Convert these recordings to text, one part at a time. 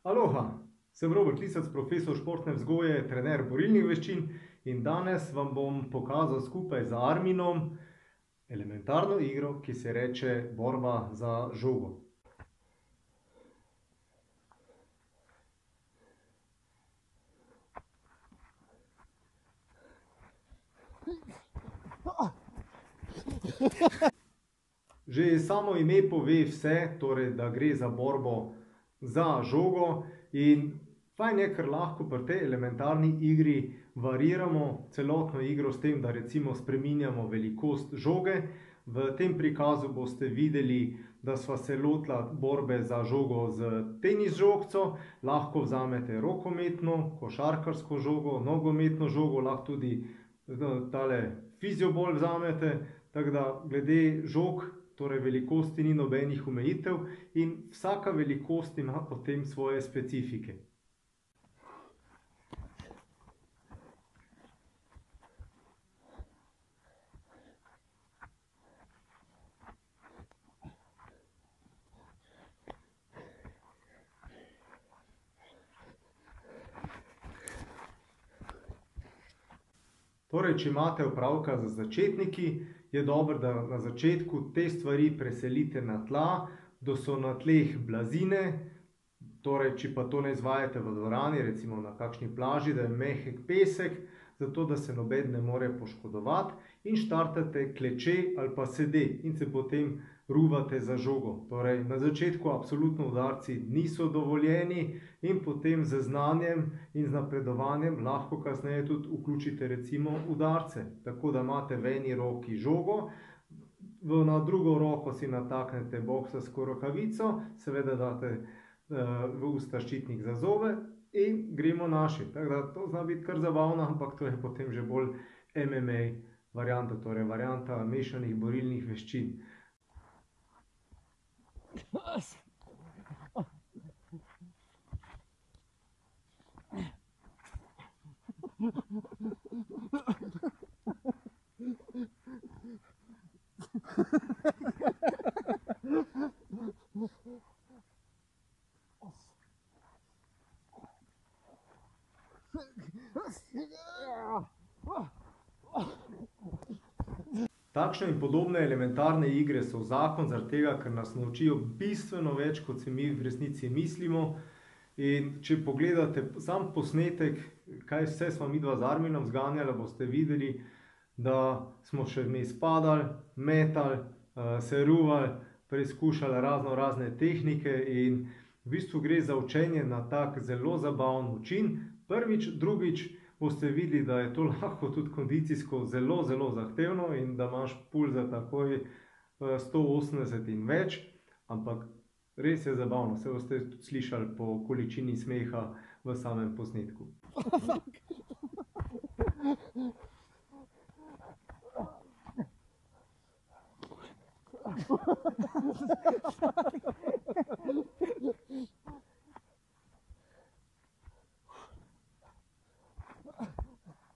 Aloha, sem Robert Lisec, profesor športne vzgoje, trener borilnih veščin in danes vam bom pokazal skupaj z Arminom elementarno igro, ki se reče borba za žogo. Že samo ime pove vse, torej, da gre za borbo za žogo in fajn je, ker lahko pri tej elementarni igri variramo celotno igro s tem, da recimo spreminjamo velikost žoge. V tem prikazu boste videli, da sva se lotila borbe za žogo z tenis žogco, lahko vzamete rokometno, košarkarsko žogo, nogometno žogo, lahko tudi tale fiziobol vzamete, tako da glede žog, torej velikosti ni nobenih omejitev in vsaka velikost ima potem svoje specifike. Torej, če imate opravka z začetniki, je dobro, da na začetku te stvari preselite na tla, da so na tleh blazine, torej, če pa to ne izvajate v dvorani, recimo na kakšni plaži, da je mehek pesek, zato da se noben ne more poškodovati in štartate kleče ali pa sede in se potem ruvate za žogo. Torej, na začetku absolutno udarci niso dovoljeni in potem z znanjem in z napredovanjem lahko kasneje tudi vključite recimo udarce. Tako da imate v eni roki žogo, na drugo roko si nataknete boksarsko rokavico, seveda date v usta ščitnik za zobe in gremo naši. Tako da to zna biti kar zabavno, ampak to je potem že bolj MMA varianta, torej varianta mešanih borilnih veščin. Takšne in podobne elementarne igre so zakon, zaradi tega, ker nas naučijo bistveno več, kot si mi v resnici mislimo. In če pogledate sam posnetek, kaj vse sva midva z Arminom zganjala, boste videli, da smo še vmes padali, metali, se ruvali, preizkušali razne tehnike in v bistvu gre za učenje na tak zelo zabaven način. Prvič, drugič boste videli, da je to lahko tudi kondicijsko zelo zahtevno in da imaš pulza takoj 180 in več, ampak res je zabavno, saj boste tudi slišali po količini smeha v samem posnetku.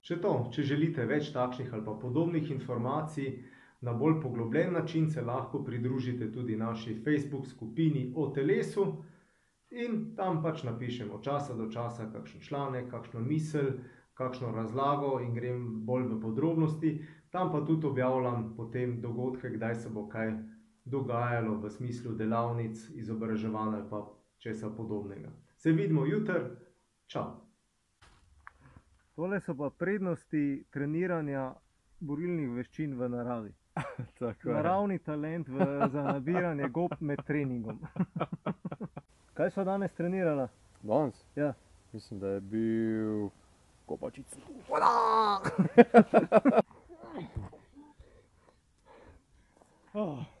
Še to, če želite več takšnih ali pa podobnih informacij, na bolj poglobljen način se lahko pridružite tudi naši Facebook skupini O telesu in tam pač napišem od časa do časa kakšen članek, kakšno misel, kakšno razlago in grem bolj v podrobnosti. Tam pa tudi objavljam potem dogodke, kdaj se bo kaj dogajalo v smislu delavnic, izobraževanj ali pa česa podobnega. Se vidimo jutri, čau! Tole so pa prednosti treniranja borilnih veščin v naravi. Naravni talent za nabiranje gob med treningom. Kaj sva danes trenirala? Danes? Ja. Mislim, da je bil kopačica. Oh.